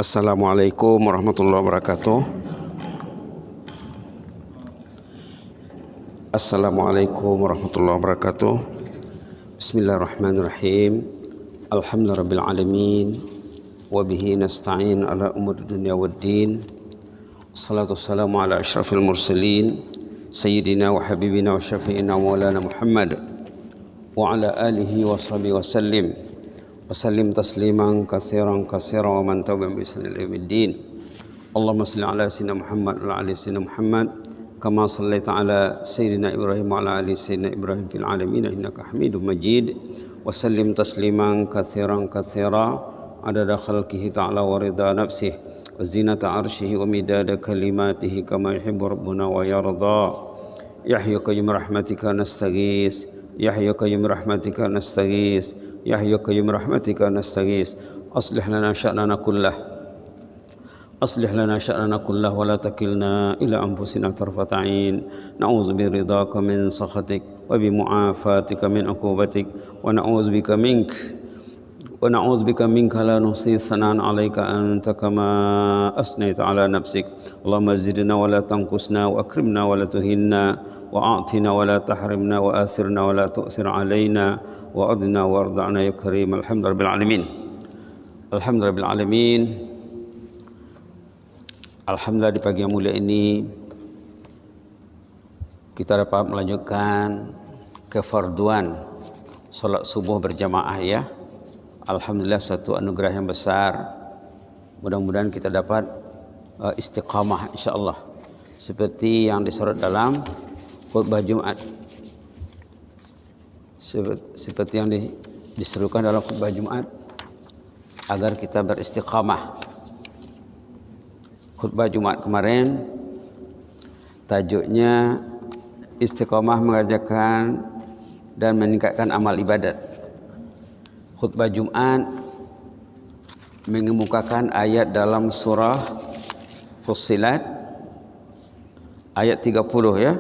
Assalamualaikum warahmatullahi wabarakatuh. Assalamualaikum warahmatullahi wabarakatuh. Bismillahirrahmanirrahim. Alhamdulillahirabbil alamin wa bihi nasta'in ala umuri dunya waddin. Wassalatu wassalamu ala asyrafil mursalin sayyidina wa habibina wa syafi'ina maulana Muhammad wa ala alihi wa sahbihi wa sallim tasliman katsiran wa man tabi'ahum bi ihsan ila yaumiddin. Allahumma shalli ala sayyidina Muhammad wa ala ali sayyidina Muhammad kama shallaita ala sayyidina Ibrahim wa ala ali sayyidina Ibrahim fil alamin innaka Hamidum Majid. Wa sallim tasliman katsiran adada khalqihi ta'ala wa ridha nafsihi wa zinata arshihi wa midada kalimatihi kama yuhibbu rabbuna wa yarda. Ya hayyu qayyum rahmatika nastaghis, ya hayyu qayyum rahmatika nastaghis, ya hayyu qayyum rahmatika nastaghis. Aslih lana sya'nana kullah wa la takilna ila anfusina tarfata 'ain. Na'udzu biridhaka min sakhatik wa bi mu'afatika min 'uqubatik wa na'udzu bika minka la nuhsi thanan 'alaika anta kama asnaita 'ala nafsik. Allahumma zidna wa la tanqusna wa akrimna wa la tuhinna wa a'tina wa la tahrimna wa athirna wa la tu'sir 'alaina wa adna warda'na ya karim. Alhamdulillahirabbil alamin. Alhamdulillahirabbil alamin. Alhamdulillah, di pagi yang mulia ini kita dapat melanjutkan kefarduan salat subuh berjamaah ya. Alhamdulillah, suatu anugerah yang besar. Mudah-mudahan kita dapat istiqamah insyaallah seperti yang disorot dalam khutbah Jumat. Seperti yang diserukan dalam khutbah Jumat agar kita beristiqamah. Khutbah Jumat kemarin tajuknya istiqamah mengerjakan dan meningkatkan amal ibadat. Khutbah Jumat mengemukakan ayat dalam surah Fussilat ayat 30 ya,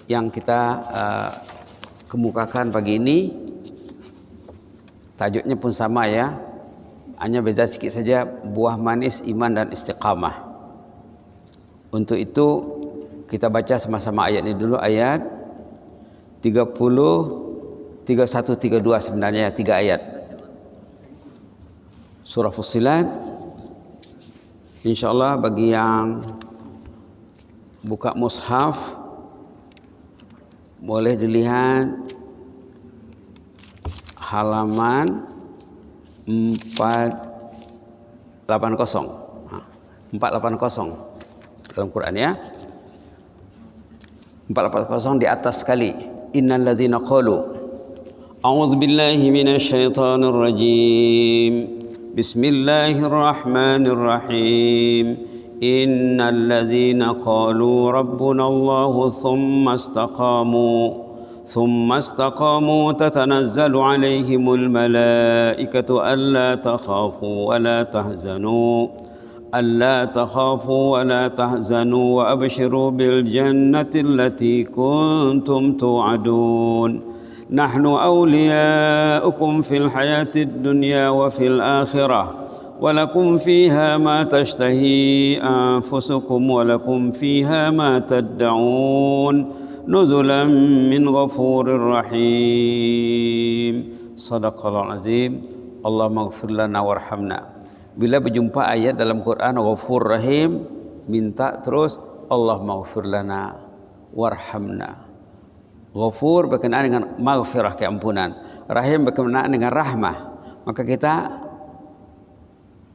yang kita kemukakan pagi ini. Tajuknya pun sama ya, hanya beza sedikit saja, buah manis iman dan istiqamah. Untuk itu kita baca sama-sama ayat ini dulu, ayat 30, 31, 32 sebenarnya 3 ayat. Surah Fussilat. InsyaAllah bagi yang buka mushaf boleh dilihat halaman 480 dalam Quran ya. 480 di atas sekali. Innal ladzina qalu a'udzu billahi minasy syaithanir rajim. Bismillahirrahmanirrahim. Innal ladzina qalu rabbunallahu ثم استقاموا تتنزل عليهم الملائكة ألا تخافوا ولا تحزنوا وأبشروا بالجنة التي كنتم توعدون نحن أولياؤكم في الحياة الدنيا وفي الآخرة ولكم فيها ما تشتهي أنفسكم ولكم فيها ما تدعون نزلا من غفور رحيم. Sadaqallahul azim. Allahumma ighfir lana warhamna. Bila berjumpa ayat dalam Quran Ghafur Rahim, minta terus Allahumma ighfir lana warhamna. Ghafur berkenaan dengan maghfirah, keampunan. Rahim berkenaan dengan rahmah. Maka kita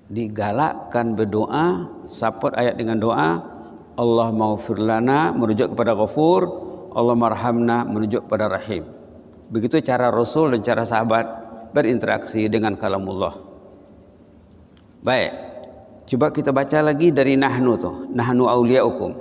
digalakkan berdoa, support ayat dengan doa Allahumma ighfir lana merujuk kepada Ghafur, Allahumma arhamna menuju kepada Rahim. Begitu cara Rasul dan cara sahabat berinteraksi dengan kalamullah. Baik, coba kita baca lagi dari Nahnu tuh. Nahnu awliyaukum.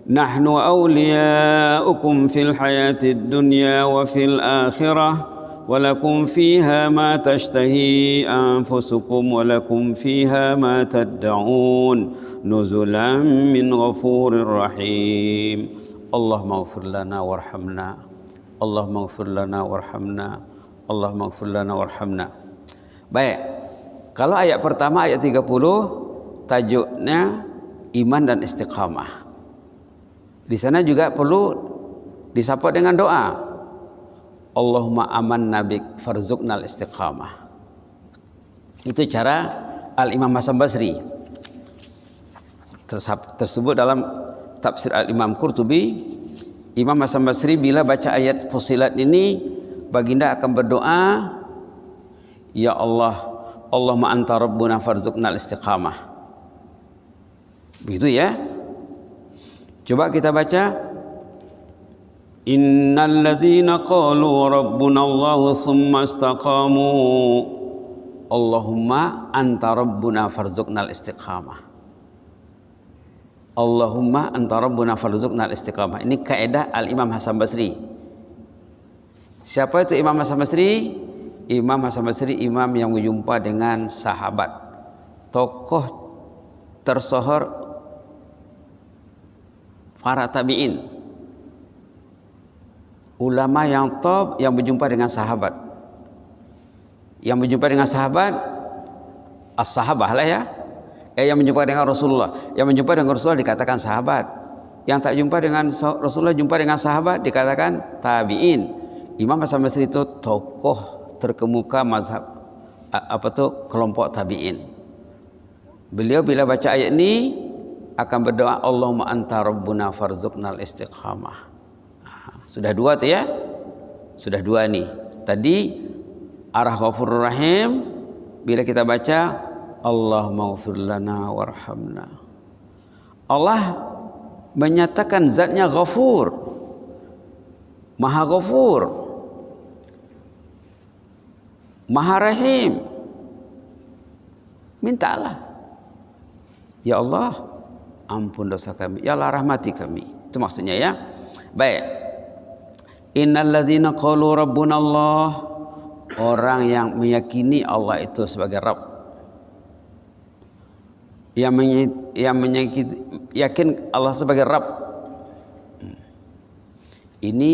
Nahnu awliyaukum fil hayatid dunya wa fil akhirah walakum fiha ma tashtahi anfusukum walakum fiha ma tad'un nuzulan min ghafurir rahim. Allahumma ighfir lana warhamna. Allahumma ighfir lana warhamna. Allahumma ighfir lana warhamna. Baik. Kalau ayat pertama ayat 30 tajuknya iman dan istiqamah. Di sana juga perlu disapa dengan doa. Allahumma amanna bik farzuqnal istiqamah. Itu cara Al-Imam Hasan Basri. Tersebut dalam tafsir Al-Imam Qurtubi. Imam Hasan Basri bila baca ayat Fussilat ini, baginda akan berdoa, ya Allah, Allahumma anta rabbuna farzuqnal istiqamah. Begitu ya. Coba kita baca, innal ladzina qalu rabbuna Allah tsumma istaqamu Allahumma anta rabbuna farzuqnal istiqamah. Allahumma anta rabbuna farzuqnal istiqamah. Ini kaidah Al-Imam Hasan Basri. Siapa itu Imam Hasan Basri? Imam Hasan Basri imam yang berjumpa dengan sahabat, tokoh tersohor para tabi'in, ulama yang top yang berjumpa dengan sahabat. Yang berjumpa dengan sahabat as-sahabah lah ya. Yang berjumpa dengan Rasulullah, yang berjumpa dengan Rasulullah dikatakan sahabat. Yang tak jumpa dengan Rasulullah, jumpa dengan sahabat dikatakan tabi'in. Imam Hasan Basri itu tokoh terkemuka mazhab kelompok tabi'in. Beliau bila baca ayat ini akan berdoa, Allahumma anta rabbuna farzuqnal istiqamah. Sudah dua tu ya. Sudah dua nih. Tadi arah Ghafurur Rahim, bila kita baca Allahumma ighfir lana warhamna. Allah menyatakan zatnya Ghafur, Maha Ghafur, Maha Rahim. Mintalah, ya Allah, ampun dosa kami, ya Allah rahmati kami. Itu maksudnya ya. Baik. Innal ladzina qalu rabbuna Allah, orang yang meyakini Allah itu sebagai Rabb, yang yakin Allah sebagai Rabb. Ini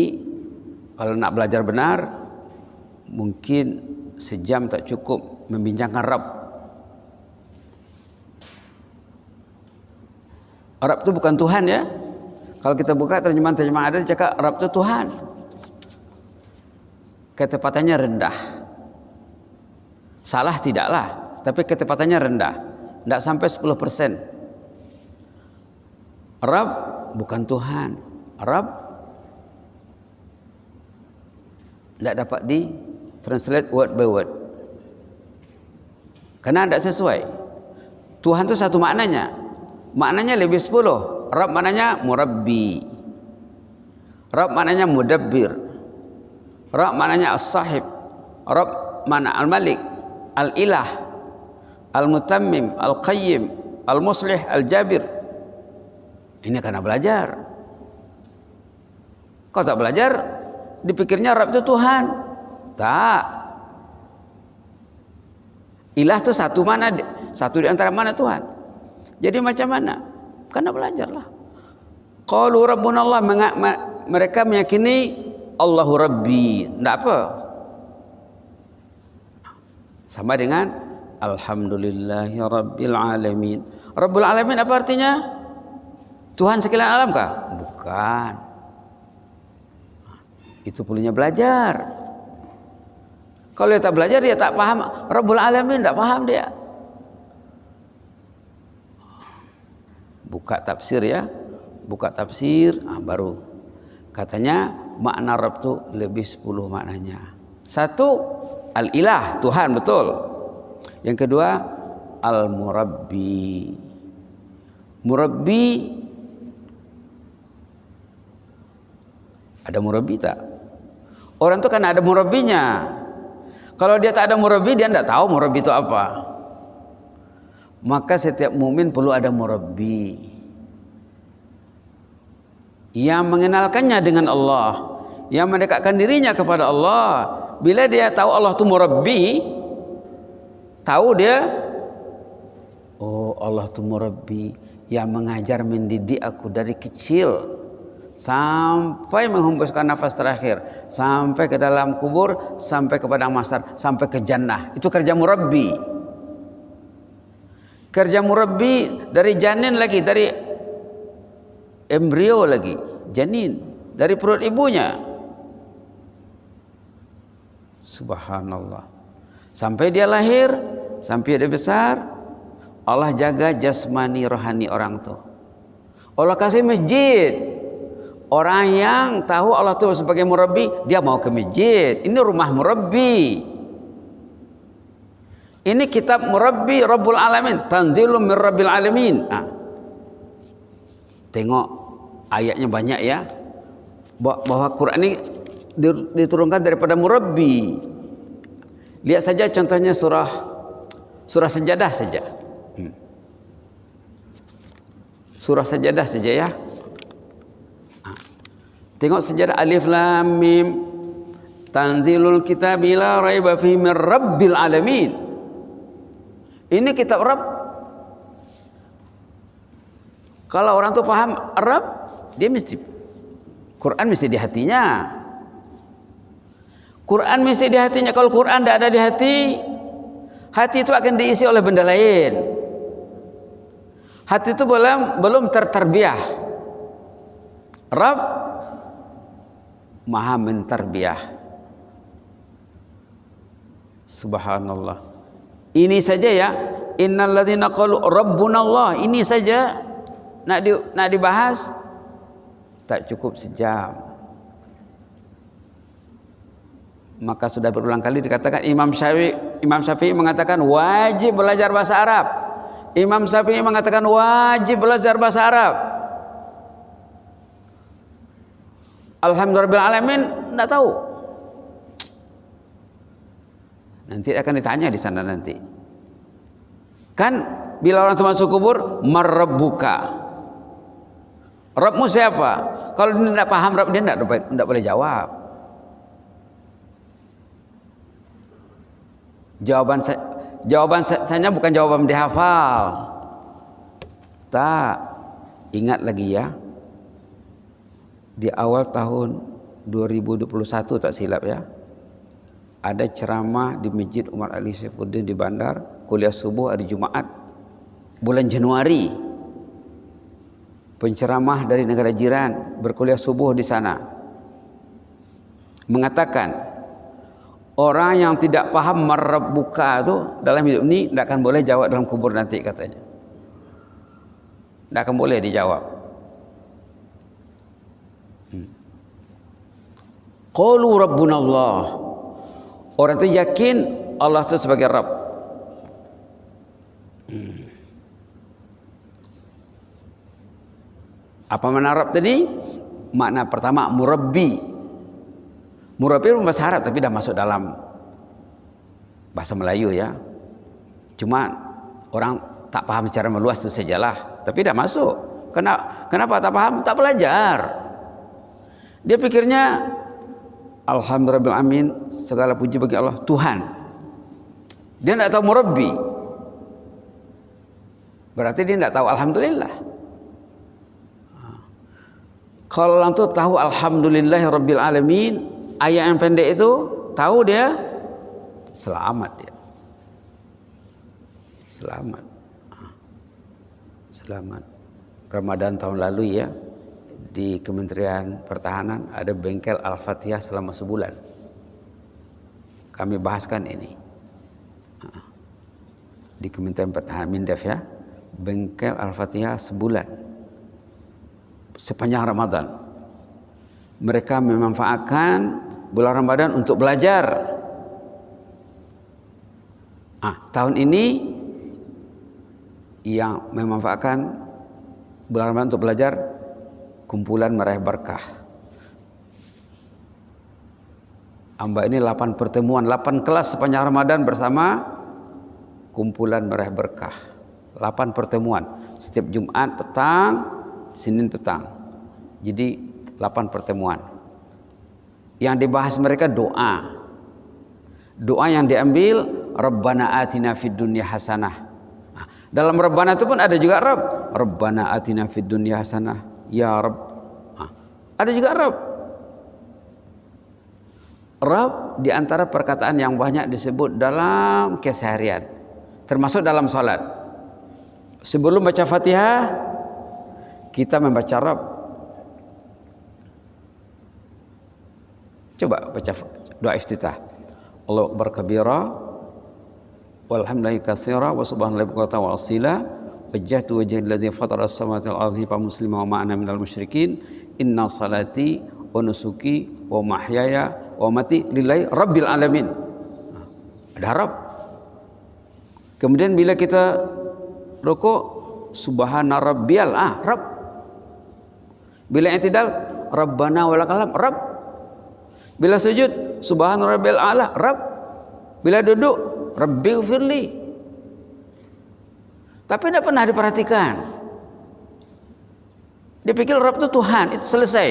kalau nak belajar benar mungkin sejam tak cukup membincangkan Rabb. Rabb itu bukan Tuhan ya. Kalau kita buka terjemahan ada cakap Rabb itu Tuhan. Ketepatannya rendah. Salah tidaklah, tapi ketepatannya rendah. Tidak sampai 10%. Rabb bukan Tuhan. Rabb tidak dapat di translate word by word, karena tidak sesuai. Tuhan itu satu maknanya. Maknanya lebih 10. Rabb maknanya murabbi. Rabb maknanya mudabbir. Rabb maknanya as-sahib. Rabb makna al-malik, al-ilah, al-mutammim, al-qayyim, al-muslih, al-jabir. Ini karena belajar. Kau tak belajar, dipikirnya Rabb itu Tuhan. Tak. Ilah itu satu mana? Satu di antara mana Tuhan? Jadi macam mana? Karena belajarlah. Qalu rabbuna Allah, mereka meyakini Allahu Rabbi. Tidak apa. Sama dengan Alhamdulillahi Rabbil Alamin. Rabbul Alamin apa artinya? Tuhan sekalian alam kah? Bukan. Itu perlunya belajar. Kalau dia tak belajar, dia tak paham Rabbul Alamin, tak paham dia. Buka tafsir ya. Buka tafsir, baru katanya makna Rabb itu lebih 10 maknanya. Satu, al-ilah, Tuhan, betul. Yang kedua, al-murabbi. Murabbi, ada murabbi tak? Orang itu kan ada murabbinya. Kalau dia tak ada murabbi, dia tidak tahu murabbi itu apa. Maka setiap mukmin perlu ada murabbi yang mengenalkannya dengan Allah, yang mendekatkan dirinya kepada Allah. Bila dia tahu Allah itu murabbi, tahu dia, oh Allah itu murabbi yang mengajar mendidik aku dari kecil sampai menghembuskan nafas terakhir, sampai ke dalam kubur, sampai ke padang mahsyar, sampai ke jannah. Itu kerja murabbi. Kerja murabbi dari janin lagi, dari embrio lagi, janin, dari perut ibunya. Subhanallah. Sampai dia lahir, sampai dia besar, Allah jaga jasmani rohani orang tuh. Allah kasih masjid. Orang yang tahu Allah itu sebagai murabbi, dia mau ke masjid. Ini rumah murabbi. Ini kitab murabbi Rabbul Alamin, Tanzilum min Rabbil Alamin. Nah, tengok ayatnya banyak ya, bahwa Quran ini diturunkan daripada murabbi. Lihat saja contohnya surah Sajadah saja. Surah Sajadah saja ya. Tengok sejarah Alif Lam Mim, Tanzilul Kitabi la raiba fihi min Rabbil Alamin. Ini kitab Rabb. Kalau orang tuh paham Rabb, dia mesti Quran mesti di hatinya. Quran mesti di hatinya. Kalau Quran tidak ada di hati itu akan diisi oleh benda lain. Hati itu belum tertarbiyah. Rabb Maha mentarbiyah. Subhanallah. Ini saja ya, innalladzina qalu rabbunallah, ini saja nak dibahas tak cukup sejam. Maka sudah berulang kali dikatakan Imam Syafi'i mengatakan wajib belajar bahasa Arab. Imam Syafi'i mengatakan wajib belajar bahasa Arab. Alhamdulillah alamin enggak tahu. Nanti akan ditanya di sana nanti. Kan bila orang itu masuk kubur, marabbuka. Rabbmu siapa? Kalau dia tidak paham Rabb, dia tidak boleh jawab. Jawaban saya bukan jawaban dihafal. Tak, ingat lagi ya. Di awal tahun 2021 tak silap ya, ada ceramah di Masjid Umar Ali Saifuddin di Bandar, kuliah subuh hari Jumat bulan Januari. Penceramah dari negara jiran berkuliah subuh di sana mengatakan orang yang tidak paham marabbuka itu dalam hidup ini tidak akan boleh jawab dalam kubur nanti, katanya. Tidak akan boleh dijawab. Qalu rabbunallah. Orang itu yakin Allah itu sebagai Rabb. Apa makna Rabb tadi? Makna pertama murabbi. Murabbi itu bahasa Arab tapi dah masuk dalam bahasa Melayu ya. Cuma orang tak paham secara meluas itu sajalah. Tapi dah masuk. Kenapa tak paham? Tak belajar. Dia pikirnya alhamdulillah amin, segala puji bagi Allah Tuhan. Dia tidak tahu murabbi. Berarti dia tidak tahu alhamdulillah. Kalau orang itu tahu alhamdulillahirabbil alamin, ayat yang pendek itu tahu dia selamat dia. Selamat. Ramadan tahun lalu ya, di Kementerian Pertahanan ada bengkel Al-Fatihah selama sebulan. Kami bahaskan ini di Kementerian Pertahanan Mindef ya, bengkel Al-Fatihah sebulan sepanjang Ramadan. Mereka memanfaatkan bulan Ramadan untuk belajar. Tahun ini yang memanfaatkan bulan Ramadan untuk belajar kumpulan meraih berkah. Amba ini 8 pertemuan, 8 kelas sepanjang Ramadan bersama kumpulan meraih berkah. 8 pertemuan, setiap Jumat petang, Senin petang. Jadi 8 pertemuan. Yang dibahas mereka doa. Doa yang diambil Rabbana atina fid dunya hasanah. Dalam Rabbana itu pun ada juga Rabb. Rabbana atina fid dunya hasanah. Ya Rabb. Ada juga Rabb. Rabb di antara perkataan yang banyak disebut dalam keseharian, termasuk dalam salat. Sebelum baca Fatihah kita membaca Rabb. Coba baca doa iftitah. Allahu akbar kabira walhamdulillahi katsira wa subhanallahi bukratan wa asila wajjahtu wajhi allazi fatara as-samawati wal ardi fa muslima wa ma'ana minal musyrikin inna salati wa nusuki wa mahyaya wa mati lillahi rabbil alamin. Ada Rabb. Kemudian bila kita rukuk subhana rabbiyal Rabb. Bila i'tidal rabbana walakal hamd Rabb. Bila sujud subhana rabbil a'la Rabb. Bila duduk rabbighfirli. Tapi tidak pernah diperhatikan. Dipikir Rabb itu Tuhan, itu selesai.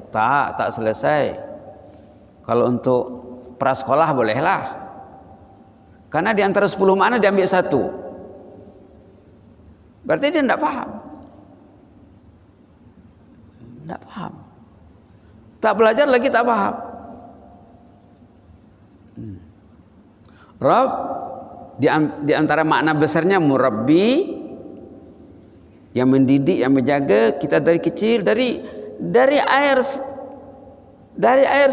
Tak selesai. Kalau untuk prasekolah bolehlah. Karena di antara 10 makna diambil satu. Berarti dia tidak paham. Tidak paham. Tak belajar lagi tak paham. Rabb di antara makna besarnya murabbi, yang mendidik, yang menjaga kita dari kecil, dari air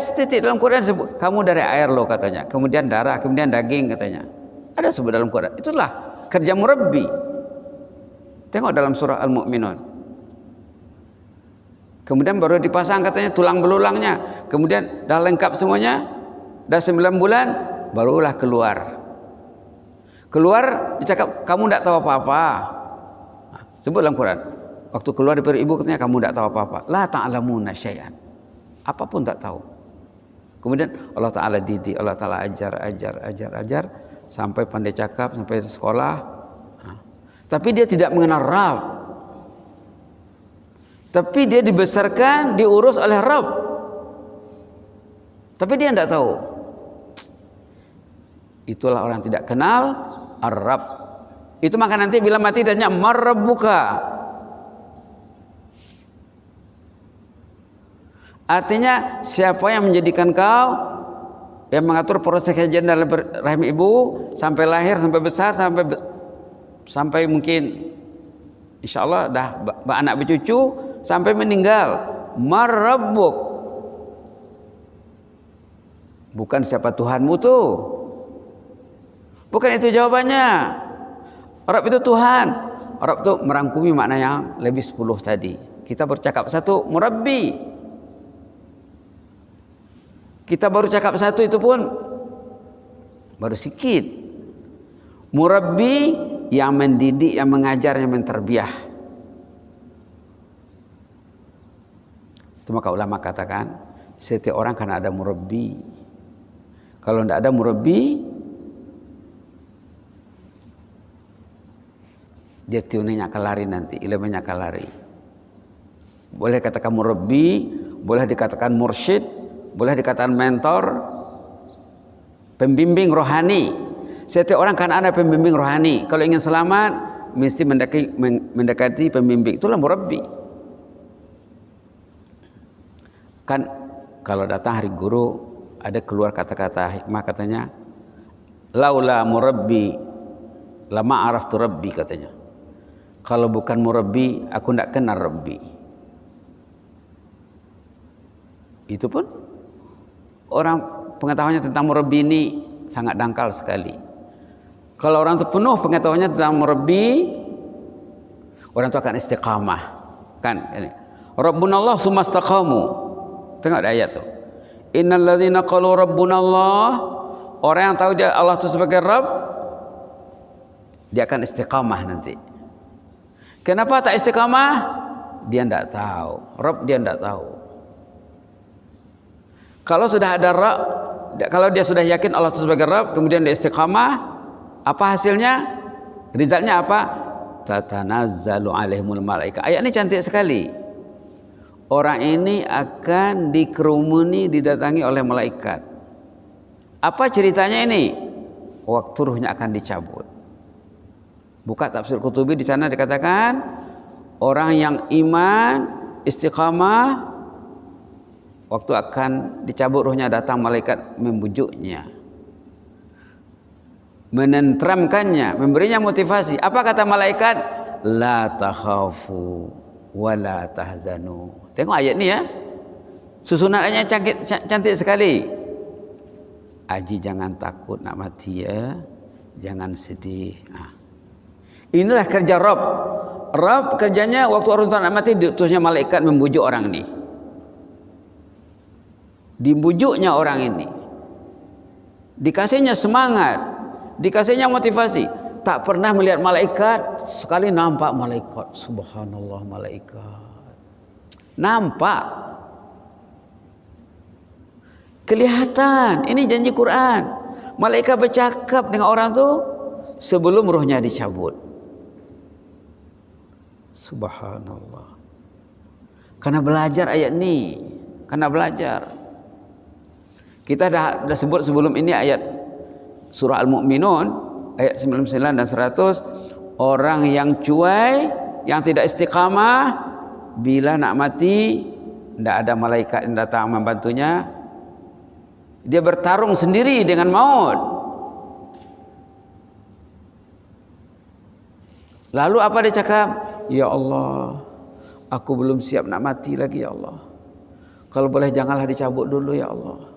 setitik. Dalam Quran sebut kamu dari air loh katanya, kemudian darah, kemudian daging katanya, ada sebut dalam Quran. Itulah kerja murabbi. Tengok dalam surah Al-Mu'minun. Kemudian baru dipasang katanya tulang belulangnya, kemudian dah lengkap semuanya, dah 9 bulan barulah keluar dicakap kamu tidak tahu apa-apa. Sebut dalam Quran, waktu keluar dari perut ibu katanya kamu tidak tahu apa-apa. La ta'lamuna syai'an. Apapun tak tahu. Kemudian Allah Ta'ala didik, Allah Ta'ala ajar sampai pandai cakap, sampai sekolah. Tapi dia tidak mengenal Rabb. Tapi dia dibesarkan, diurus oleh Rabb. Tapi dia tidak tahu. Itulah orang tidak kenal Ar-Rabb. Itu maka nanti bila mati tanya marrabbuka. Artinya siapa yang menjadikan kau, yang mengatur proses kajian dalam rahim ibu sampai lahir, sampai besar, sampai mungkin insya Allah dah anak bercucu sampai meninggal. Marrabbuk. Bukan siapa Tuhanmu tuh. Bukan itu jawabannya. Rabb itu Tuhan. Rabb itu merangkumi makna yang lebih 10 tadi. Kita bercakap satu murabbi. Kita baru cakap satu itu pun baru sikit. Murabbi yang mendidik, yang mengajar, yang menterbiah. Itu maka ulama katakan setiap orang kan ada murabbi. Kalau tidak ada murabbi, dia tunainya akan lari nanti, ilmunya akan lari. Boleh katakan murabbi, boleh dikatakan mursyid, boleh dikatakan mentor, pembimbing rohani. Setiap orang kan ada pembimbing rohani. Kalau ingin selamat, mesti mendekati pembimbing. Itulah murabbi. Kan kalau datang hari guru, ada keluar kata-kata hikmah katanya, laula murabbi lama araftu rabbi katanya. Kalau bukan murabbi, aku tidak kenal Rabbi. Itu pun orang pengetahuannya tentang murabbi ini sangat dangkal sekali. Kalau orang itu penuh pengetahuannya tentang murabbi, orang itu akan istiqamah. Kan? Rabbunallah summa istaqamu. Tengok ayat tu. Innal ladzina qalu rabbunallah, orang yang tahu dia Allah itu sebagai Rabb, dia akan istiqamah nanti. Kenapa tak istiqamah? Dia tidak tahu. Rabb dia tidak tahu. Kalau sudah ada Rabb, kalau dia sudah yakin Allah itu sebagai Rabb, kemudian dia istiqamah, apa hasilnya? Resultnya apa? Tatanazzalu alaihimul malaika. Ayat ini cantik sekali. Orang ini akan dikerumuni, didatangi oleh malaikat. Apa ceritanya ini? Waktu ruhnya akan dicabut. Buka tafsir Qutubi, di sana dikatakan orang yang iman, istiqamah, waktu akan dicabut ruhnya datang malaikat membujuknya, menenteramkannya, memberinya motivasi. Apa kata malaikat? la takhafu wa la tahzanu. Tengok ayat ni ya. Susunan ayatnya cantik sekali. Haji jangan takut nak mati ya. Jangan sedih. Inilah kerja Rabb. Rabb kerjanya waktu orang tua nak mati, diutusnya malaikat membujuk orang ini. Dibujuknya orang ini. Dikasihnya semangat, dikasihnya motivasi. Tak pernah melihat malaikat, sekali nampak malaikat. Subhanallah, malaikat. Nampak. Kelihatan. Ini janji Quran. Malaikat bercakap dengan orang tu sebelum ruhnya dicabut. Subhanallah. Karena belajar ayat ni, karena belajar. Kita dah sebut sebelum ini ayat surah Al-Mu'minun ayat 99 dan 100. Orang yang cuai, yang tidak istiqamah, bila nak mati tidak ada malaikat yang datang membantunya, dia bertarung sendiri dengan maut. Lalu apa dia cakap? Ya Allah, aku belum siap nak mati lagi ya Allah. Kalau boleh janganlah dicabut dulu ya Allah.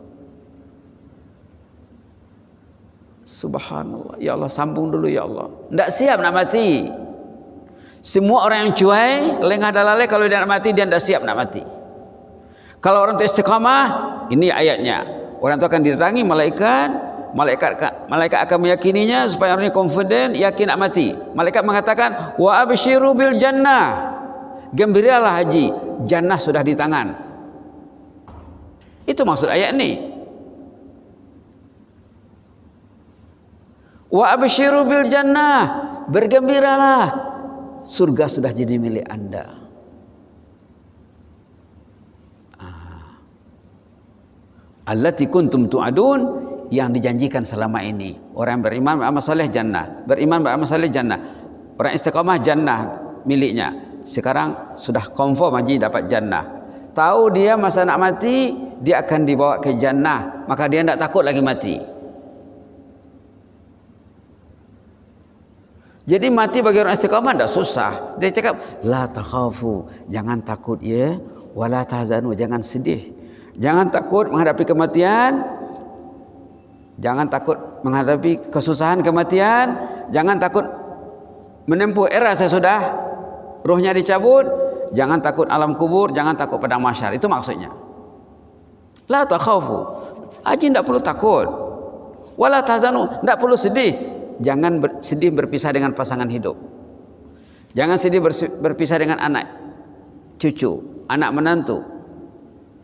Subhanallah, ya Allah sambung dulu ya Allah. Tidak siap nak mati. Semua orang yang cuai, lengah dan lalai, kalau dia nak mati dia tidak siap nak mati. Kalau orang itu istiqamah, ini ayatnya. Orang itu akan didatangi malaikat. Malaikat akan meyakininya supaya orang ini confident, yakin nak mati. Malaikat mengatakan, wa abshiru bil jannah. Gembiralah haji, jannah sudah di tangan. Itu maksud ayat ini. Wa abshiru bil jannah, bergembiralah, surga sudah jadi milik Anda. Allati kuntum tu'adun, yang dijanjikan selama ini. Orang beriman beramal saleh jannah, beriman beramal saleh jannah. Orang istiqamah jannah miliknya. Sekarang sudah confirm haji dapat jannah. Tahu dia masa nak mati dia akan dibawa ke jannah, maka dia tidak takut lagi mati. Jadi mati bagi orang istiqamah tidak susah. Dia cakap la takhafu, jangan takut ya, wala tahzanu, jangan sedih. Jangan takut menghadapi kematian. Jangan takut menghadapi kesusahan kematian. Jangan takut menempuh era sesudah ruhnya dicabut. Jangan takut alam kubur. Jangan takut padang mahsyar. Itu maksudnya. La takhafu, haji tidak perlu takut. Wala tahzanu, tidak perlu sedih. Jangan sedih berpisah dengan pasangan hidup. Jangan sedih berpisah dengan anak cucu, anak menantu.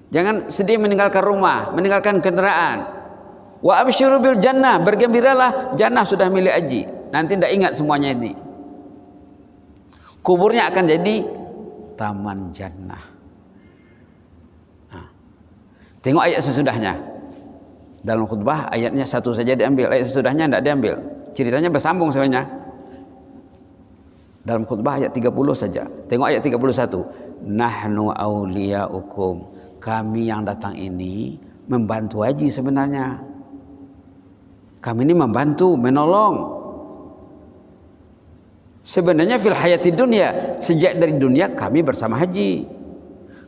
Jangan sedih meninggalkan rumah, meninggalkan kendaraan. Wa absyiru bil jannah, bergembiralah, jannah sudah milik haji. Nanti tidak ingat semuanya ini. Kuburnya akan jadi taman jannah. Tengok ayat sesudahnya. Dalam khutbah ayatnya satu saja diambil, ayat sesudahnya tidak diambil. Ceritanya bersambung sebenarnya. Dalam khutbah ayat 30 saja. Tengok ayat 31. Nahnu awliyaukum, kami yang datang ini membantu haji sebenarnya. Kami ini membantu, menolong. Sebenarnya fil hayati dunia, sejak dari dunia kami bersama haji.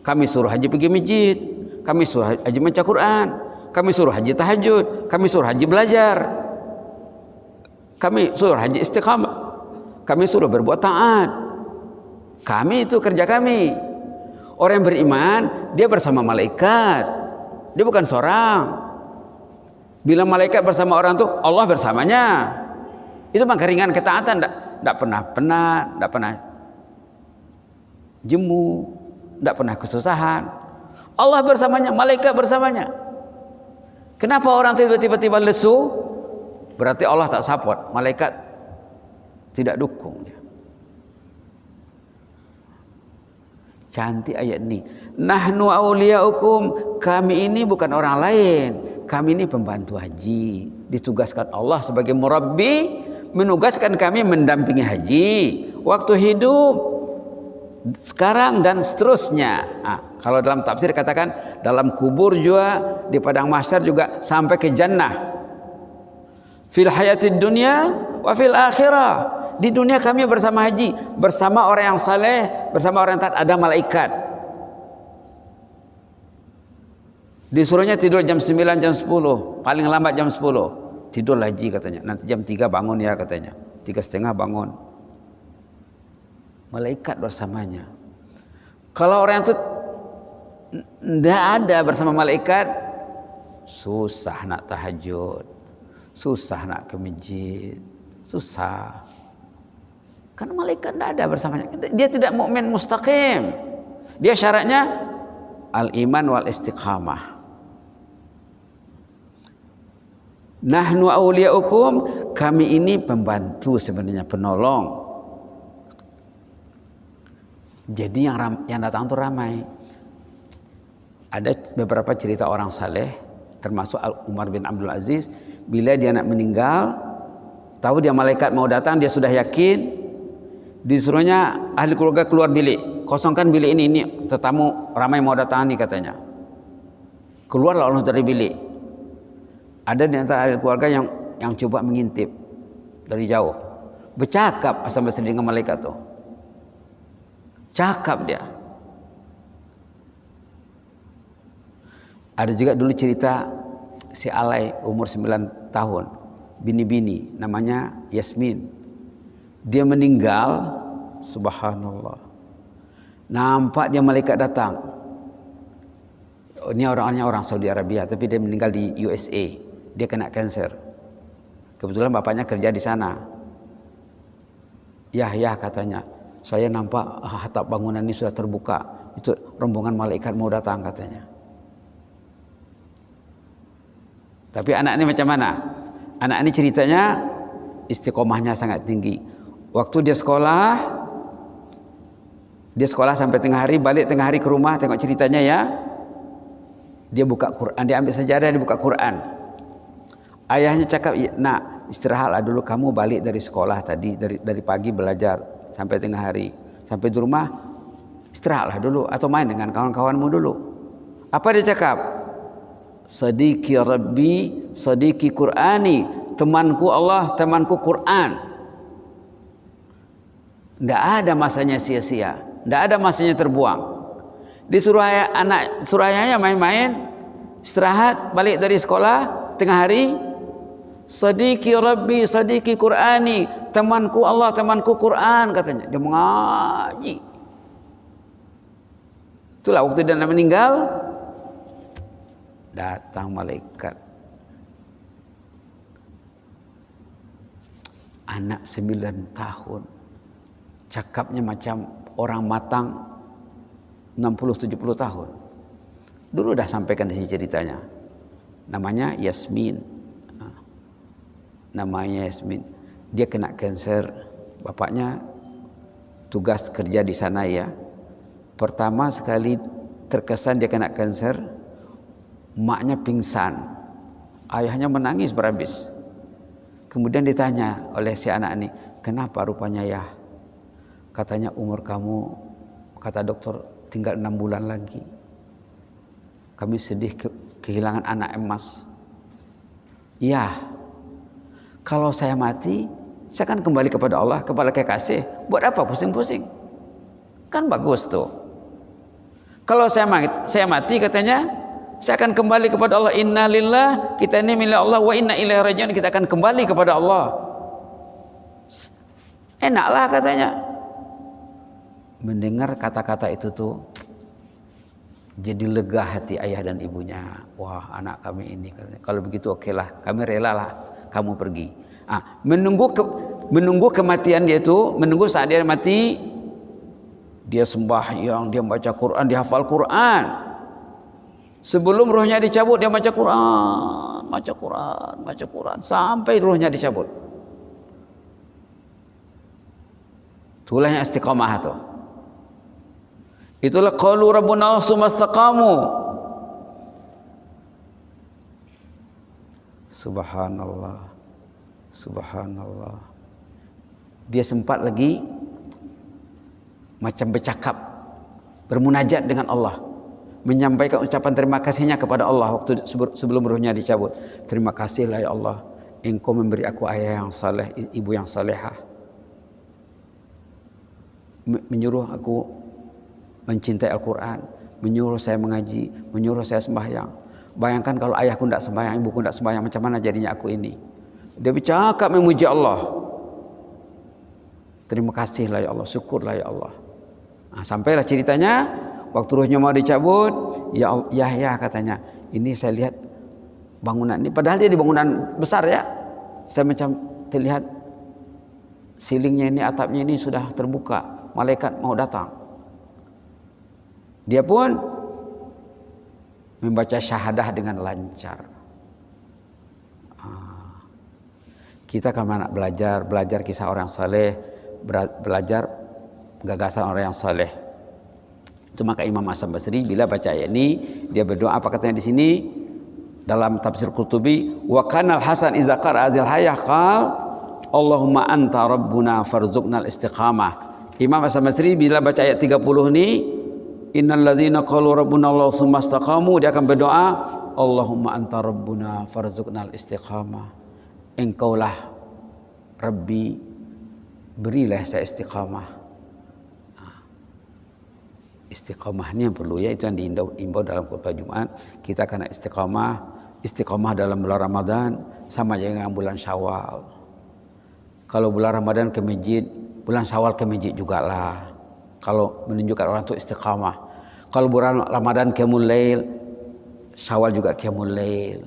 Kami suruh haji pergi masjid, kami suruh haji baca Quran, kami suruh haji tahajud, kami suruh haji belajar, kami suruh haji istiqamah, kami suruh berbuat taat. Kami itu kerja kami. Orang yang beriman dia bersama malaikat, dia bukan seorang. Bila malaikat bersama orang itu, Allah bersamanya. Itu mah keringan ketaatan, tidak pernah penat, tidak pernah jemu, tidak pernah kesusahan. Allah bersamanya, malaikat bersamanya. Kenapa orang tiba-tiba lesu? Berarti Allah tak support, malaikat tidak dukung dia. Cantik ayat ini. Nahnu awliyaukum, kami ini bukan orang lain. Kami ini pembantu haji. Ditugaskan Allah sebagai murabbi, menugaskan kami mendampingi haji. Waktu hidup, sekarang dan seterusnya. Kalau dalam tafsir katakan dalam kubur juga, di padang mahsyar juga, sampai ke jannah. Fil hayatid dunya wa fil akhirah. Di dunia kami bersama haji, bersama orang yang saleh, bersama orang yang taat, ada malaikat. Disuruhnya tidur jam 9, jam 10, paling lambat jam 10. Tidur haji katanya. Nanti jam 3 bangun ya katanya. 3:30 bangun. Malaikat bersamanya. Kalau orang itu tidak ada bersama malaikat, susah nak tahajud, susah nak ke masjid, susah. Karena malaikat tidak ada bersamanya. Dia tidak mukmin mustaqim. Dia syaratnya al-iman wal istiqamah. Nahnu awliyaukum, kami ini pembantu sebenarnya, penolong. Jadi yang datang itu ramai. Ada beberapa cerita orang saleh, termasuk Umar bin Abdul Aziz, bila dia nak meninggal, tahu dia malaikat mau datang, dia sudah yakin, disuruhnya ahli keluarga keluar bilik, kosongkan bilik ini tetamu ramai mau datang nih katanya. Keluarlah Allah dari bilik. Ada di antara ahli keluarga yang coba mengintip dari jauh, bercakap asal-asal dengan malaikat tuh, cakap dia. Ada juga dulu cerita si alay umur 9 tahun, bini-bini namanya Yasmin. Dia meninggal, subhanallah. Nampak dia malaikat datang. Ini orangnya orang Saudi Arabia, tapi dia meninggal di USA. Dia kena kanser. Kebetulan bapaknya kerja di sana. Ya katanya, saya nampak atap bangunan ini sudah terbuka. Itu rombongan malaikat mau datang katanya. Tapi anak ini macam mana? Anak ini ceritanya istiqomahnya sangat tinggi. Waktu dia sekolah sampai tengah hari, balik tengah hari ke rumah, tengok ceritanya ya. Dia buka Quran, dia ambil sejadah, dia buka Quran. Ayahnya cakap, nak istirahatlah dulu, kamu balik dari sekolah tadi, dari pagi belajar sampai tengah hari. Sampai di rumah istirahatlah dulu atau main dengan kawan-kawanmu dulu. Apa dia cakap? Sadiqi Rabbi, sadiqi Qur'ani, temanku Allah, temanku Quran. Tidak ada masanya sia-sia, tidak ada masanya terbuang. Disuruh ayahnya main-main, istirahat, balik dari sekolah tengah hari. Sadiqi Rabbi, sadiqi Qur'ani, temanku Allah, temanku Quran katanya. Dia mengaji. Itulah waktu dia meninggal, datang malaikat. Anak 9 tahun, cakapnya macam orang matang 60-70 tahun. Dulu dah sampaikan di sini ceritanya. Namanya Yasmin. Namanya Yasmin. Dia kena kanser. Bapaknya tugas kerja di sana ya. Pertama sekali terkesan dia kena kanser, maknya pingsan, ayahnya menangis berhabis. Kemudian ditanya oleh si anak ini, kenapa rupanya ya? Katanya umur kamu, kata dokter, tinggal 6 bulan lagi. Kami sedih kehilangan anak emas. Ya, kalau saya mati, saya akan kembali kepada Allah, kepada kekasih. Buat apa pusing-pusing? Kan bagus tuh. Kalau saya mati katanya, saya akan kembali kepada Allah. Inna lillah, kita ini milik Allah, wa inna ilaihi raji'un, kita akan kembali kepada Allah. Enaklah katanya. Mendengar kata-kata itu tuh, jadi lega hati ayah dan ibunya. Wah, anak kami ini katanya. Kalau begitu okelah, kami relalah kamu pergi. Menunggu kematian dia itu, menunggu saat dia mati, dia sembahyang, dia baca Quran, dia hafal Quran. Sebelum rohnya dicabut, dia baca Quran sampai rohnya dicabut. Itulah yang istiqamah itu. Itulah qalu rabbuna sumastaqamu. Subhanallah. Subhanallah. Dia sempat lagi macam bercakap, bermunajat dengan Allah, menyampaikan ucapan terima kasihnya kepada Allah waktu sebelum ruhnya dicabut. Terima kasihlah ya Allah, Engkau memberi aku ayah yang saleh, ibu yang salehah. menyuruh aku mencintai Al-Quran, menyuruh saya mengaji, menyuruh saya sembahyang. Bayangkan kalau ayahku tidak sembahyang, ibuku tidak sembahyang, macam mana jadinya aku ini. Dia bercakap memuji Allah. Terima kasihlah ya Allah, syukurlah ya Allah. Nah, sampailah ceritanya, waktu ruhnya mau dicabut, ya katanya, ini saya lihat bangunan ini, padahal dia di bangunan besar ya. Saya macam terlihat silingnya ini, atapnya ini sudah terbuka, malaikat mau datang. Dia pun membaca syahadah dengan lancar. Kita kan anak belajar kisah orang saleh, belajar gagasan orang yang saleh. Itu maka Imam Hasan Basri bila baca ayat ini, dia berdoa, apa katanya di sini dalam tafsir Qurtubi, wa kana al-Hasan idza qara azil hayah qal Allahumma anta rabbuna farzuqnal istiqamah. Imam Hasan Basri bila baca ayat 30 ini, innal ladzina qalu rabbuna Allah tsumma istaqamu, dia akan berdoa, Allahumma anta rabbuna farzuqnal istiqamah. Engkaulah Rabbi, berilah saya istiqamah. Istiqamah ini yang perlu ya, itu yang diimbau dalam khutbah Jumat. Kita kena istiqamah dalam bulan Ramadan sama dengan bulan Syawal. Kalau bulan Ramadan ke masjid, bulan Syawal ke masjid jugalah. Kalau menunjukkan orang itu istiqamah. Kalau bulan Ramadan qiyamul lail, Syawal juga qiyamul lail.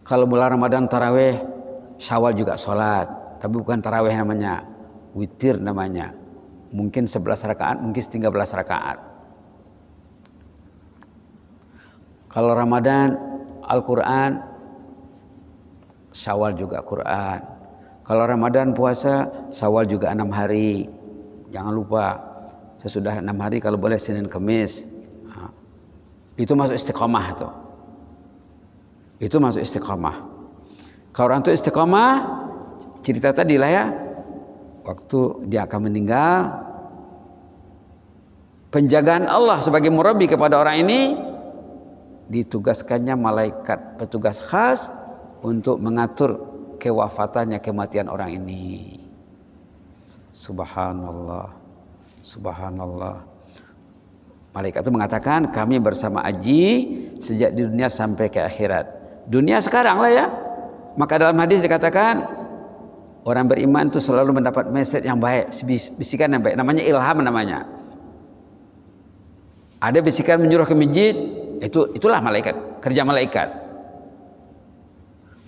Kalau bulan Ramadan tarawih, Syawal juga sholat, tapi bukan tarawih namanya, witir namanya. Mungkin 11 rakaat, mungkin 13 rakaat. Kalau Ramadan Al-Quran, Syawal juga Quran. Kalau Ramadan puasa, Syawal juga 6 hari. Jangan lupa, sesudah 6 hari kalau boleh Senin Kamis. Itu masuk istiqamah tuh. Itu masuk istiqamah. Kalau orang itu istiqamah, cerita tadi lah ya, waktu dia akan meninggal, penjagaan Allah sebagai murabbi kepada orang ini, ditugaskannya malaikat petugas khas untuk mengatur kewafatannya, kematian orang ini. Subhanallah, subhanallah. Malaikat itu mengatakan, kami bersama Aji sejak di dunia sampai ke akhirat. Dunia sekarang lah ya. Maka dalam hadis dikatakan, orang beriman itu selalu mendapat message yang baik, bisikan yang baik, namanya ilham namanya. Ada bisikan menyuruh ke masjid, itulah malaikat, kerja malaikat.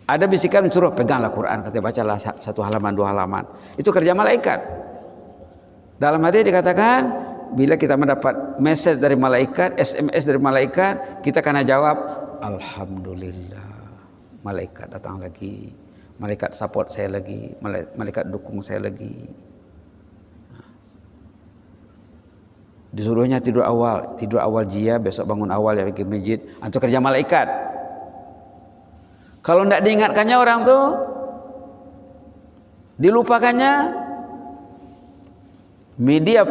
Ada bisikan menyuruh peganglah Quran, katanya bacalah 1 halaman 2 halaman. Itu kerja malaikat. Dalam hadis dikatakan, bila kita mendapat message dari malaikat, SMS dari malaikat, kita kena jawab, alhamdulillah. Malaikat datang lagi, malaikat support saya lagi, malaikat dukung saya lagi. Disuruhnya tidur awal jia, besok bangun awal ya pergi masjid, itu kerja malaikat. Kalau tidak diingatkannya orang tuh, dilupakannya, media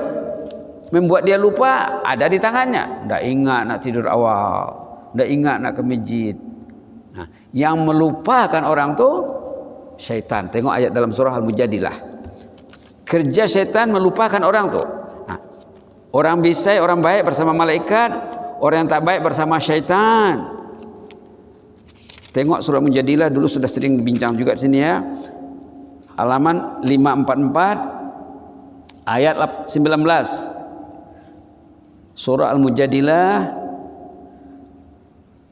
membuat dia lupa, ada di tangannya. Tidak ingat nak tidur awal, tidak ingat nak ke masjid. Nah, yang melupakan orang tu syaitan. Tengok ayat dalam surah Al-Mujadilah. Kerja syaitan melupakan orang tu. Nah, orang bisai, orang baik bersama malaikat, orang yang tak baik bersama syaitan. Tengok surah Al-Mujadilah, dulu sudah sering dibincang juga di sini ya. Halaman 544 ayat 19. Surah Al-Mujadilah,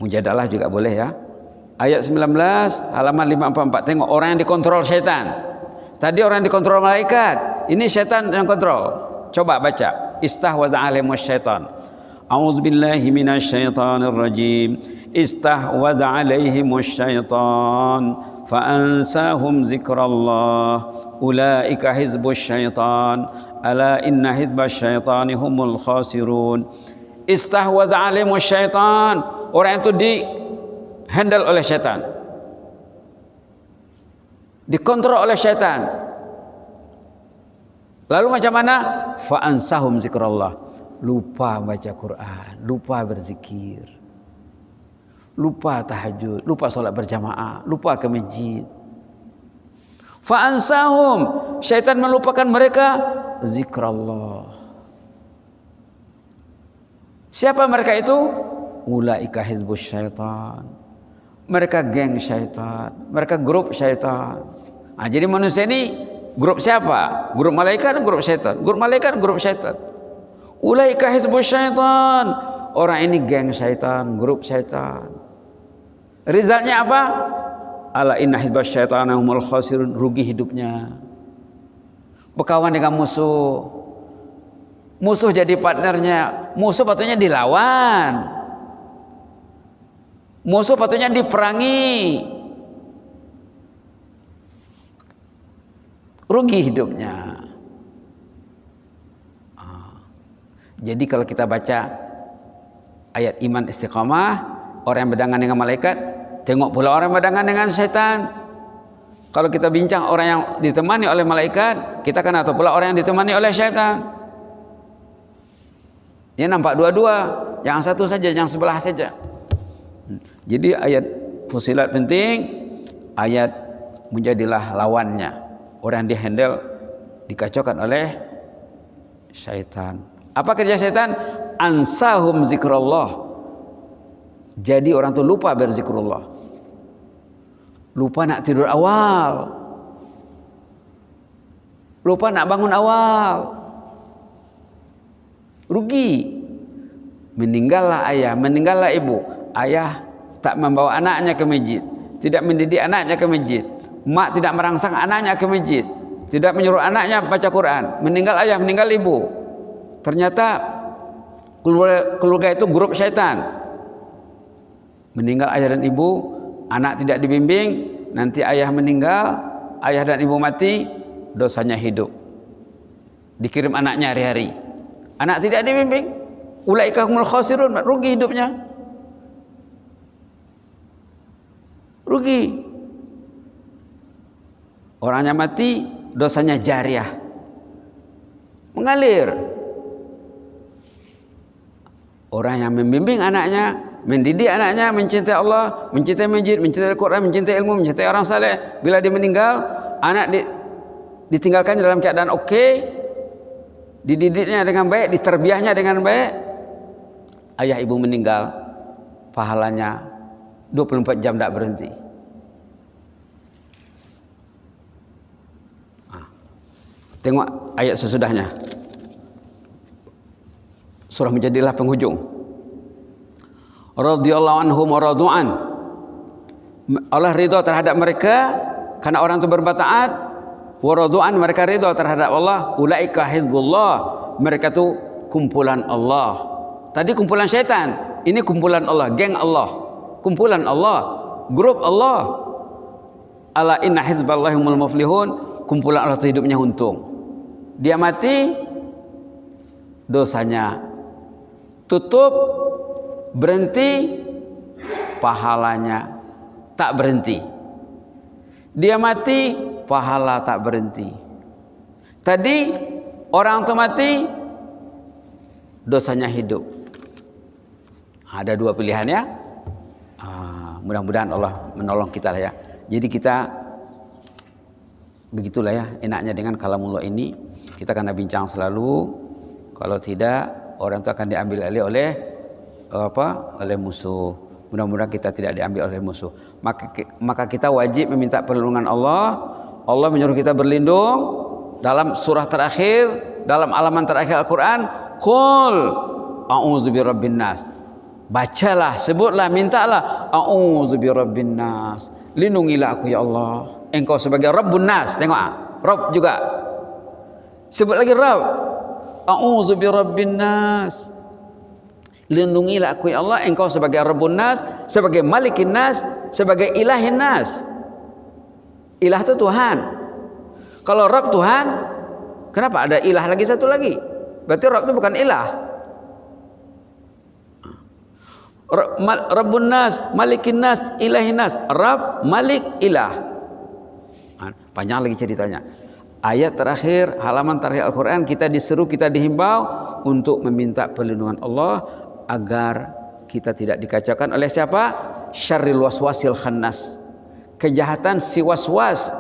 Mujadalah juga boleh ya. Ayat 19 halaman 544. Tengok orang yang dikontrol syaitan. Tadi orang yang dikontrol malaikat, ini syaitan yang kontrol. Coba baca, istahwaza alaihimus syaitan. A'udzubillahi minasyaitonir rajim. Istahwaza alaihimus syaitan fa'ansahum zikrallah ulaika hizbus syaitan ala inna hizbas syaitani humul khasirun. Istahwaza alaihimus syaitan, orang itu handle oleh syaitan, dikontrol oleh syaitan. Lalu macam mana? Fa'ansahum zikrallah, lupa baca Quran, lupa berzikir, lupa tahajud, lupa solat berjamaah, lupa ke masjid. Fa'ansahum, syaitan melupakan mereka zikrallah. Siapa mereka itu? Ulaika hizbus syaitan. Mereka geng syaitan, mereka grup syaitan. Nah, jadi manusia ini grup siapa? Grup malaikat, grup syaitan. Grup malaikat, grup syaitan. Ulaika hizbus syaitan. Orang ini geng syaitan, grup syaitan. Resultnya apa? Ala inna hizbas syaitan humul khasirun. Rugi hidupnya. Berkawan dengan musuh. Musuh jadi partnernya. Musuh patutnya dilawan. Musuh patutnya diperangi. Rugi hidupnya. Jadi kalau kita baca ayat iman istiqamah, orang yang berdangan dengan malaikat, tengok pula orang yang berdangan dengan syaitan. Kalau kita bincang orang yang ditemani oleh malaikat, kita akan tahu pula orang yang ditemani oleh syaitan. Ya, nampak dua-dua, yang satu saja, yang sebelah saja. Jadi ayat Fussilat penting, ayat menjadilah lawannya. Orang yang dihandle, dikacaukan oleh syaitan. Apa kerja syaitan? Ansahum zikrullah. Jadi orang itu lupa berzikrullah. Lupa nak tidur awal. Lupa nak bangun awal. Rugi. Meninggallah ayah, meninggallah ibu. Ayah tak membawa anaknya ke masjid, tidak mendidik anaknya ke masjid. Mak tidak merangsang anaknya ke masjid, tidak menyuruh anaknya baca Quran. Meninggal ayah, meninggal ibu. Ternyata keluarga itu grup syaitan. Meninggal ayah dan ibu, anak tidak dibimbing, nanti ayah meninggal, ayah dan ibu mati, dosanya hidup. Dikirim anaknya hari-hari. Anak tidak dibimbing, ulaika humul khasirun, rugi hidupnya. Rugi. Orangnya mati, dosanya jariah, mengalir. Orang yang membimbing anaknya, mendidik anaknya, mencintai Allah, mencintai masjid, mencintai Al-Quran, mencintai ilmu, mencintai orang saleh. Bila dia meninggal, anak ditinggalkan dalam keadaan oke, dididiknya dengan baik, diterbiahnya dengan baik. Ayah ibu meninggal, pahalanya 24 jam tak berhenti. Tengok ayat sesudahnya. Surah menjadilah penghujung. Radhiyallahu anhum wa radu'an. Allah ridha terhadap mereka karena orang itu berbuat taat. Wa radu'an, mereka ridha terhadap Allah. Ulaika hizbullah, mereka itu kumpulan Allah. Tadi kumpulan syaitan, ini kumpulan Allah, geng Allah, kumpulan Allah, grup Allah. Ala inna hizballahi humul muflihun, kumpulan Allah itu hidupnya untung. Dia mati, dosanya tutup, berhenti, pahalanya tak berhenti. Dia mati, pahala tak berhenti. Tadi orang itu mati, dosanya hidup. Ada dua pilihan ya. Mudah-mudahan Allah menolong kita lah ya. Jadi kita begitulah ya enaknya dengan kalamullah ini. Kita akan bincang selalu. Kalau tidak, orang itu akan diambil alih oleh oleh musuh. Mudah-mudahan kita tidak diambil oleh musuh. Maka kita wajib meminta perlindungan Allah. Allah menyuruh kita berlindung dalam surah terakhir, dalam halaman terakhir Al-Quran. Qul a'udzu birabbin nas. Bacalah, sebutlah, mintalah. A'udzu birabbin nas. Lindungilah aku ya Allah. Engkau sebagai Rabbun nas. Tengok Rabb juga. Sebut lagi Rabb. A'udzu birabbin nas. Lindungilah aku ya Allah, engkau sebagai Rabbun nas, sebagai Malikin nas, sebagai Ilahin nas. Ilah itu Tuhan. Kalau Rabb Tuhan, kenapa ada ilah lagi satu lagi? Berarti Rabb itu bukan ilah. Rabbun nas, Malikin nas, Ilahin nas. Rabb, Malik, ilah. Panjang lagi ceritanya. Ayat terakhir, halaman terakhir Al-Quran, kita diseru, kita dihimbau untuk meminta perlindungan Allah agar kita tidak dikacaukan oleh siapa? Syarril waswasil khannas. Kejahatan si waswas,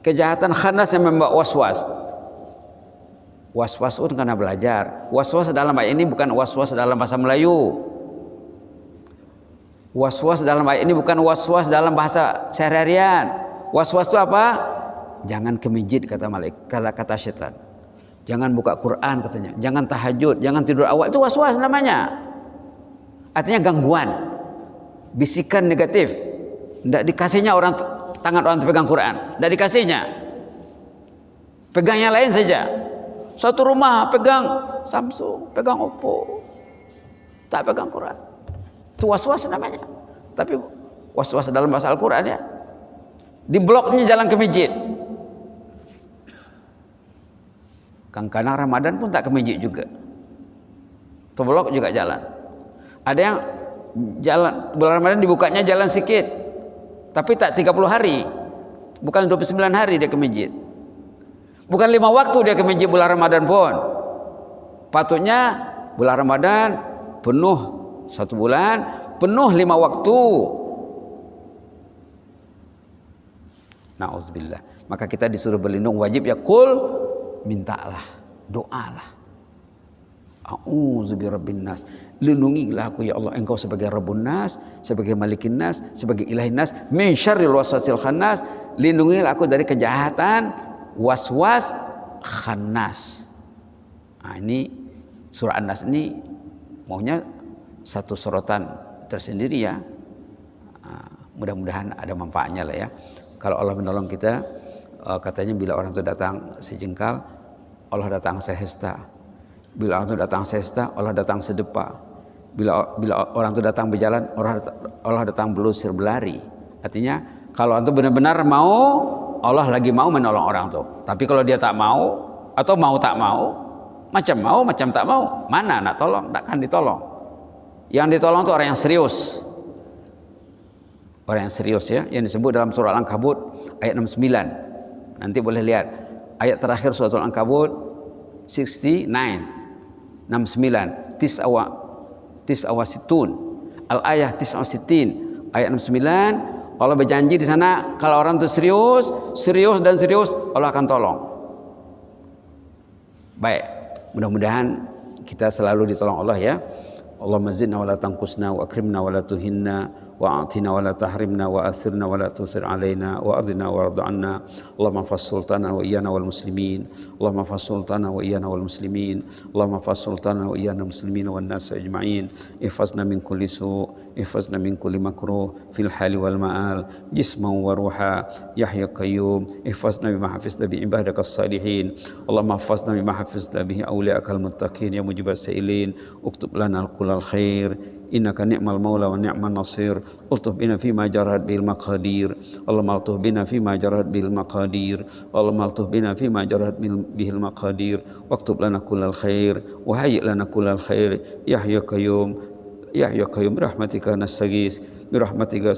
kejahatan khannas yang membawa waswas. Was-was itu karena belajar. Was-was dalam ayat ini bukan was-was dalam bahasa Melayu. Was-was dalam ayat ini bukan was-was dalam bahasa sehari-harian. Was-was itu apa? Jangan ke masjid kata malaikat, kata setan. Jangan buka Quran katanya. Jangan tahajud, jangan tidur awal. Itu was-was namanya. Artinya gangguan. Bisikan negatif. Tidak dikasihnya orang tangan orang pegang Quran. Tidak dikasihnya. Pegangnya lain saja. Satu rumah pegang Samsung, pegang Oppo, tak pegang Quran. Itu was-was namanya. Tapi was-was dalam bahasa Al-Quran ya. Di bloknya jalan ke masjid. Kadang-kadang Ramadan pun tak ke masjid juga. Ke blok juga jalan. Ada yang jalan bulan Ramadan dibukanya jalan sedikit. Tapi tak 30 hari. Bukan 29 hari dia ke masjid. Bukan 5 waktu dia ke masjid bulan Ramadan pun. Patutnya bulan Ramadan penuh 1 bulan, penuh 5 waktu. Na'udzubillah. Maka kita disuruh berlindung, wajib ya kul, mintalah, doalah. A'udzu birabbin nas. Lindungilah aku ya Allah, engkau sebagai Rabbun nas, sebagai Malikin nas, sebagai Ilahin nas, min syarril waswasil khannas. Lindungilah aku dari kejahatan waswas khannas. Nah, ini surah An-Nas ini maunya satu sorotan tersendiri ya. Mudah-mudahan ada manfaatnya lah ya. Kalau Allah menolong kita, katanya bila orang itu datang sejengkal, Allah datang sehesta. Bila orang itu datang sehesta, Allah datang sedepa. Bila orang itu datang berjalan, Allah datang belusir berlari. Artinya kalau orang itu benar-benar mau, Allah lagi mau menolong orang itu. Tapi kalau dia tak mau atau mau tak mau, macam tak mau, mana nak tolong? Takkan ditolong. Yang ditolong itu orang yang serius. Orang yang serius ya, yang disebut dalam surah Al-Ankabut ayat 69. Nanti boleh lihat ayat terakhir surah Al-Ankabut 69 tis'awa situn al-ayah tis'awa sitin ayat 69. Allah berjanji di sana kalau orang itu serius Allah akan tolong. Baik, mudah-mudahan kita selalu ditolong Allah ya. Allahumma zidna wa la tanqusna wa akrimna wa la tuhinna wa a'tina wa la tahrimna wa athirna wa la tusir alaina wa ardina wa arda anna. Allahumma fas sultana wa iyana wal muslimin. Allahumma fas sultana wa iyana wal muslimin. Allahumma fas sultana wa iyana muslimin wan nas ajma'in. Ihfazna min kulli su', ihfazna min kulli makruh fil hali wal ma'al, jisman wa ruha, yahya qayyum. Ihfazna bima hafizta bi ibadakas salihin. Allahumma ihfazna bima hafizta bihi awliyakal muttaqin ya mujibas sa'ilin. Uktub lana al-khair innaka ni'mal maula wa ni'man nasir. Ultuh bina fima jarat bil maqadir. Allahumma ultuh bina fima jarat bil maqadir. Allahumma ultuh bina fima jarat bihil maqadir. Waktub lana kullal khair wa hayyi lana kullal khair ya hayyu qayyum ya hayyu qayyum birahmatika nastaghis birahmatika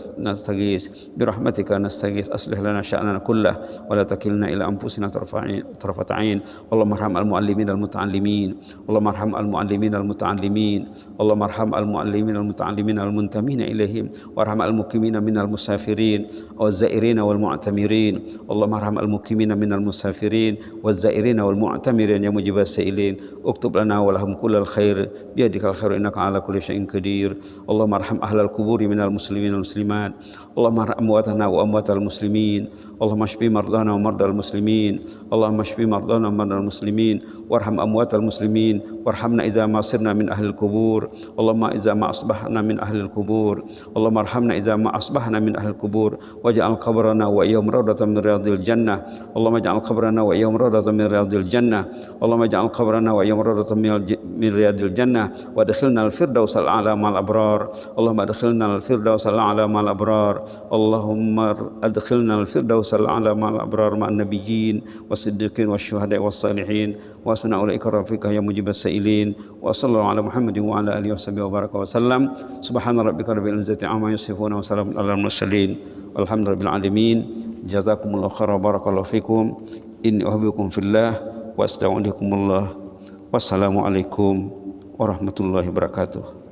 nastaghis aslih lana sya'nana kullah wa la takilna ila anfusina tarfat 'ain. Allahumma arham al-muallimin al-muta'allimin. Allahumma arham al-muallimin al-muta'allimin. Allahumma arham al-muallimin al-muta'allimin al-muntamina ilaihim warham al-muqimina minal musafirin waz-za'irin wal mu'tamirin. Allahumma arham al-muqimina minal musafirin waz-za'irin wal mu'tamirin ya mujibas sa'ilin. Uktub lana wa lahum kullal khair biyadikal khair innaka 'ala kulli syai'in qadir. Allahumma arham ahlal quburi minal muslimin wal muslimat. Allahumma arham amwatana wa amwatal muslimin. Allahumma shfi mardana wa mardal muslimin. Allahumma shfi mardana wa mardal muslimin warham amwatal muslimin warhamna idza ma sirna min ahlil qubur. Allahumma idza ma asbahna min ahlil qubur. Allahumma arhamna idza ma asbahna min ahlil qubur waj'al qabrana wa iyahum rawdatan min riyadil jannah. Allahumma ij'al qabrana wa iyahum rawdatan min riyadil jannah. Allahumma ij'al qabrana wa iyahum rawdatan min riyadil jannah wa adkhilna al-firdaus al-a'la ma'al abrar. Allahumma adkhilna al-firdaus al-a'la ma'al abrar. Allahumma adkhilna al-firdaus al-a'la ma'al abrar ma'an nabiyyin was-siddiqin wasyuhada'i was-salihin wa hasuna ulaika rafiqa ya mujibas sa'ilin. Wa sallallahu ala Muhammadin wa ala alihi washabihi wa baraka wa sallam. Subhana rabbika rabbil izzati amma yasifun wa salamun alal mursalin. Alhamdulillahil alamin. Jazakumullahu khairan barakallahu fikum. Inni uhibbukum fillah wa astaudikumullah. Wassalamu alaikum warahmatullahi wabarakatuh.